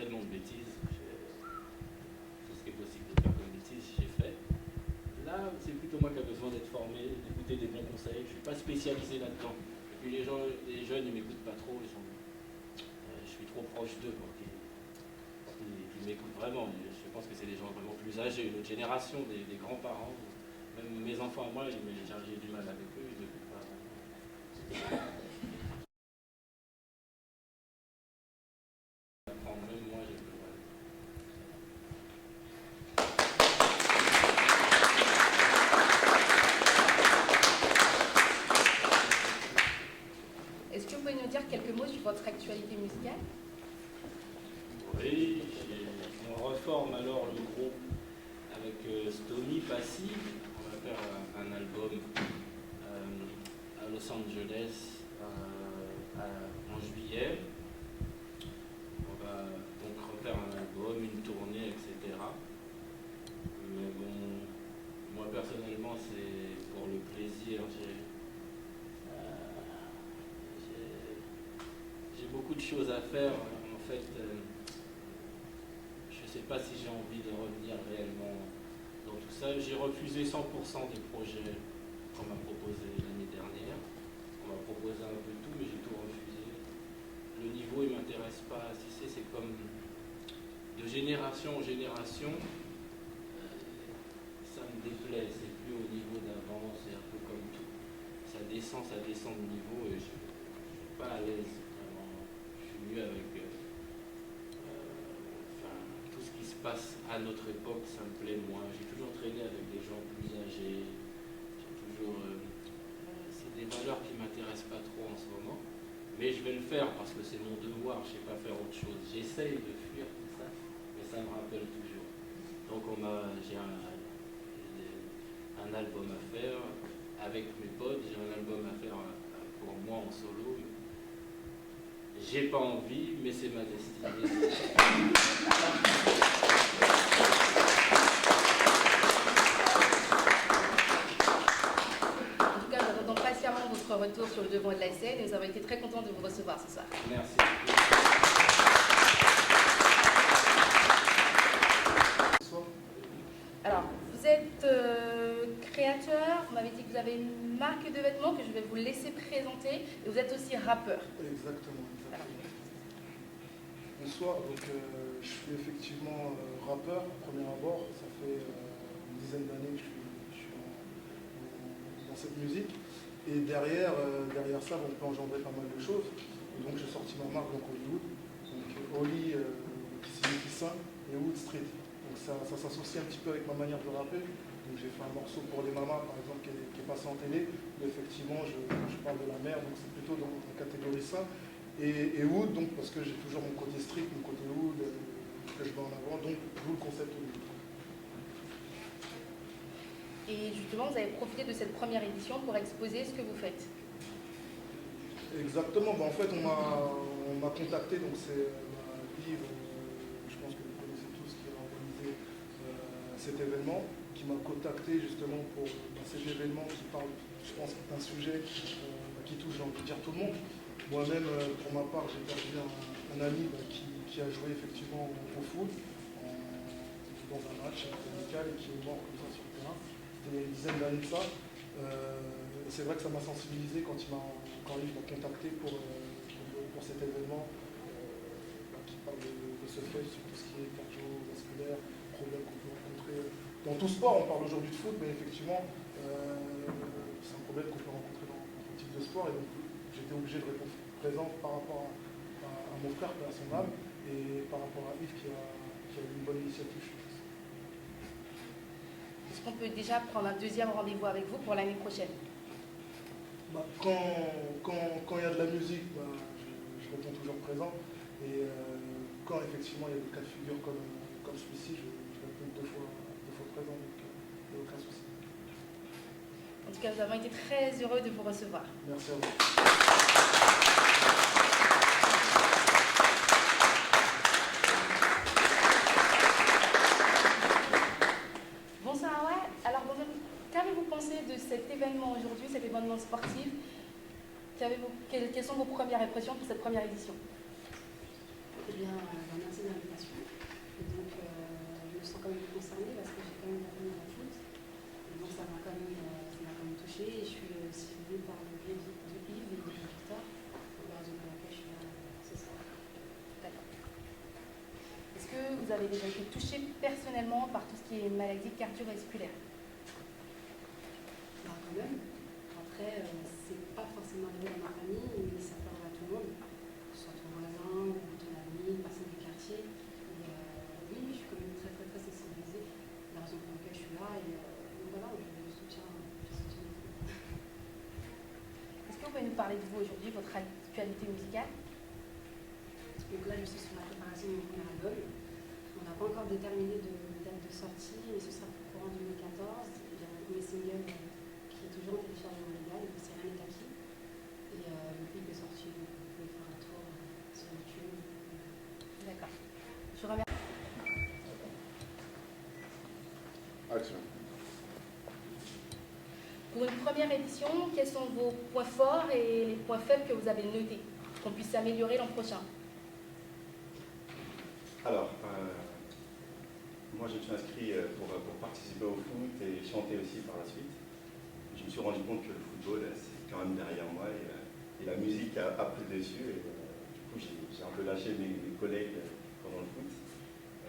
tellement de bêtises. Tout ce qui est possible de faire comme bêtises, j'ai fait. Là, c'est plutôt moi qui ai besoin d'être formé, d'écouter des bons conseils. Je ne suis pas spécialisé là-dedans. Et puis les jeunes, ils ne m'écoutent pas trop. Je suis trop proche d'eux pour qu'ils m'écoutent vraiment. Je pense que c'est des gens vraiment plus âgés, une autre génération, des grands-parents. Même mes enfants à moi, j'ai du mal avec eux, ils ne m'écoutent pas. Même moi, j'ai plus mal. Est-ce que vous pouvez nous dire quelques mots sur votre actualité musicale? Oui, on reforme alors le groupe avec Stomy Passy. On va faire un album à Los Angeles en juillet. On va donc refaire un album, une tournée, etc. Mais bon, moi personnellement, c'est pour le plaisir. J'ai beaucoup de choses à faire. En fait, je ne sais pas si j'ai envie de revenir réellement dans tout ça. J'ai refusé 100% des projets qu'on m'a proposés l'année dernière. On m'a proposé un peu tout, mais j'ai tout refusé. Le niveau, il ne m'intéresse pas. Si c'est comme de génération en génération, ça me déplaît. C'est plus au niveau d'avant, c'est un peu comme tout. Ça descend de niveau et je ne suis pas à l'aise. Avec tout ce qui se passe à notre époque, ça me plaît moins. J'ai toujours traîné avec des gens plus âgés. C'est des valeurs qui ne m'intéressent pas trop en ce moment. Mais je vais le faire parce que c'est mon devoir. Je ne sais pas faire autre chose. J'essaye de fuir tout ça, mais ça me rappelle toujours. Donc j'ai un album à faire avec mes potes. J'ai un album à faire pour moi en solo. J'ai pas envie, mais c'est ma destinée. En tout cas, nous attendons patiemment votre retour sur le devant de la scène et nous avons été très contents de vous recevoir ce soir. Merci. Alors, vous êtes créateur, vous m'avez dit que vous avez une marque de vêtements que je vais vous laisser présenter et vous êtes aussi rappeur. Exactement. Bonsoir, donc je suis effectivement rappeur, au premier abord. Ça fait une dizaine d'années que je suis dans cette musique. Et derrière ça, on peut engendrer pas mal de choses. Et donc j'ai sorti ma marque donc Hollywood. Donc Holly qui signifie saint et Wood Street. Donc ça s'associe un petit peu avec ma manière de rapper. Donc j'ai fait un morceau pour les mamas par exemple qui est passé en télé. Mais effectivement je parle de la mer, donc c'est plutôt dans la catégorie saint. Et Wood, donc parce que j'ai toujours mon côté strict, mon côté Wood que je mets en avant, donc d'où le concept Wood. Et justement, vous avez profité de cette première édition pour exposer ce que vous faites. Exactement, en fait on m'a contacté, donc c'est Yves, je pense que vous connaissez tous, qui a organisé cet événement, qui m'a contacté justement pour cet événement qui parle, je pense, d'un sujet qui touche, j'ai envie de dire, tout le monde. Moi-même, pour ma part, j'ai perdu un ami qui a joué effectivement au foot dans un match amical et qui est mort comme ça sur le terrain. C'était une dizaine d'années de ça. C'est vrai que ça m'a sensibilisé quand il m'a contacté pour cet événement qui parle de ce fait sur tout ce qui est cardiovasculaire, problèmes qu'on peut rencontrer. Dans tout sport, on parle aujourd'hui de foot, mais effectivement, c'est un problème qu'on peut rencontrer dans tout type de sport. Et donc, j'étais obligé de répondre présent par rapport à mon frère, à son âme, et par rapport à Yves qui a eu une bonne initiative, je pense. Est-ce qu'on peut déjà prendre un deuxième rendez-vous avec vous pour l'année prochaine? Quand il y a de la musique, je réponds toujours présent. Et quand effectivement il y a des cas de figure comme celui-ci, je réponds deux fois présent, donc il n'y a aucun souci. En tout cas, nous avons été très heureux de vous recevoir. Merci à vous. Bonsoir, ouais. Alors, qu'avez-vous pensé de cet événement aujourd'hui, cet événement sportif? Quelles sont vos premières impressions pour cette première édition? Eh bien, merci de l'invitation. vous avez déjà été touché personnellement par tout ce qui est maladie cardiovasculaire? Bah, quand même. Après, c'est pas forcément arrivé dans ma famille, mais ça peut arriver à tout le monde, que ce soit ton voisin ou ton ami, une personne du quartier. Et, oui, je suis quand même très très très sensibilisée. La raison pour laquelle je suis là et donc voilà, je soutiens. Est-ce que vous pouvez nous parler de vous aujourd'hui, votre actualité musicale? Donc là, je suis sur la préparation de mon premier album. On n'a pas encore déterminé de date de sortie, mais ce sera pour courant 2014. Il y a mon premier single qui est toujours en téléchargement légal, c'est Rien n'est acquis. Et le clip est sorti, donc vous pouvez faire un tour sur YouTube. D'accord. Je vous remercie. Action. Pour une première édition, quels sont vos points forts et les points faibles que vous avez notés, qu'on puisse s'améliorer l'an prochain? Alors, moi je me suis inscrit pour participer au foot et chanter aussi par la suite. Je me suis rendu compte que le football, c'est quand même derrière moi et la musique a pris dessus. Et, du coup, j'ai un peu lâché mes collègues pendant le foot.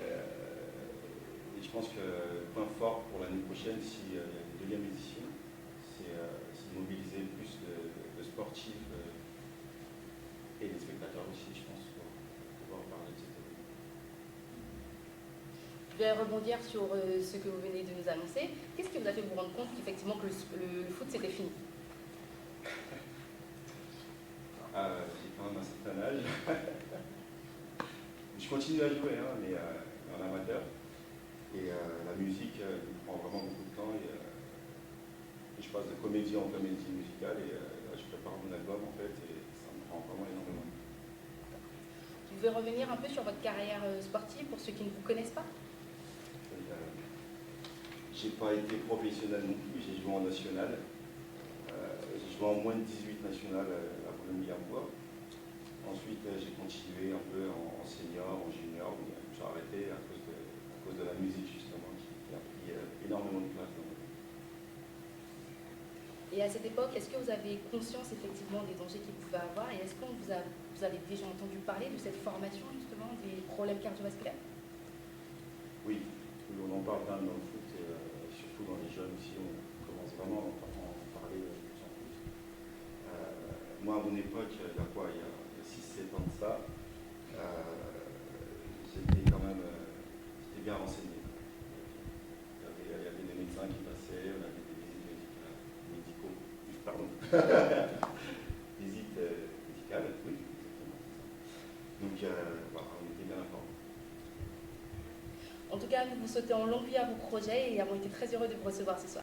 Et je pense que le point fort pour l'année prochaine, s'il y a une deuxième édition, c'est de mobiliser plus de sportifs et des spectateurs aussi, je pense, pour pouvoir parler de cette événement. Je vais rebondir sur ce que vous venez de nous annoncer. Qu'est-ce qui vous a fait vous rendre compte qu'effectivement que le foot c'était fini? J'ai quand même un certain âge. Je continue à jouer, hein, mais en amateur. Et la musique me prend vraiment beaucoup de temps. Et je passe de comédie en comédie musicale et je prépare mon album en fait et ça me prend vraiment énormément. Vous pouvez revenir un peu sur votre carrière sportive pour ceux qui ne vous connaissent pas? J'ai pas été professionnel non plus, j'ai joué en national. J'ai joué en moins de 18 nationales à Boulogne-Billancourt. Ensuite, j'ai continué un peu en senior, en junior, mais j'ai arrêté à cause de la musique justement qui a pris énormément de place dans ma vie. Et à cette époque, est-ce que vous avez conscience effectivement des dangers qu'il pouvait avoir et est-ce que vous avez déjà entendu parler de cette formation justement des problèmes cardiovasculaires? Oui, on en parle quand même dans le foot et surtout dans les jeunes aussi, on commence vraiment à en parler de plus en plus. Moi, à mon époque, il y a quoi, il y a 6-7 ans de ça, j'étais quand même j'étais bien renseigné. Il y avait des médecins qui passaient, on avait des visites médicaux, pardon, visites médicales, oui, exactement, c'est ça. Donc, on était bien informés. En tout cas, nous vous souhaitons longue vie à vos projets et avons été très heureux de vous recevoir ce soir.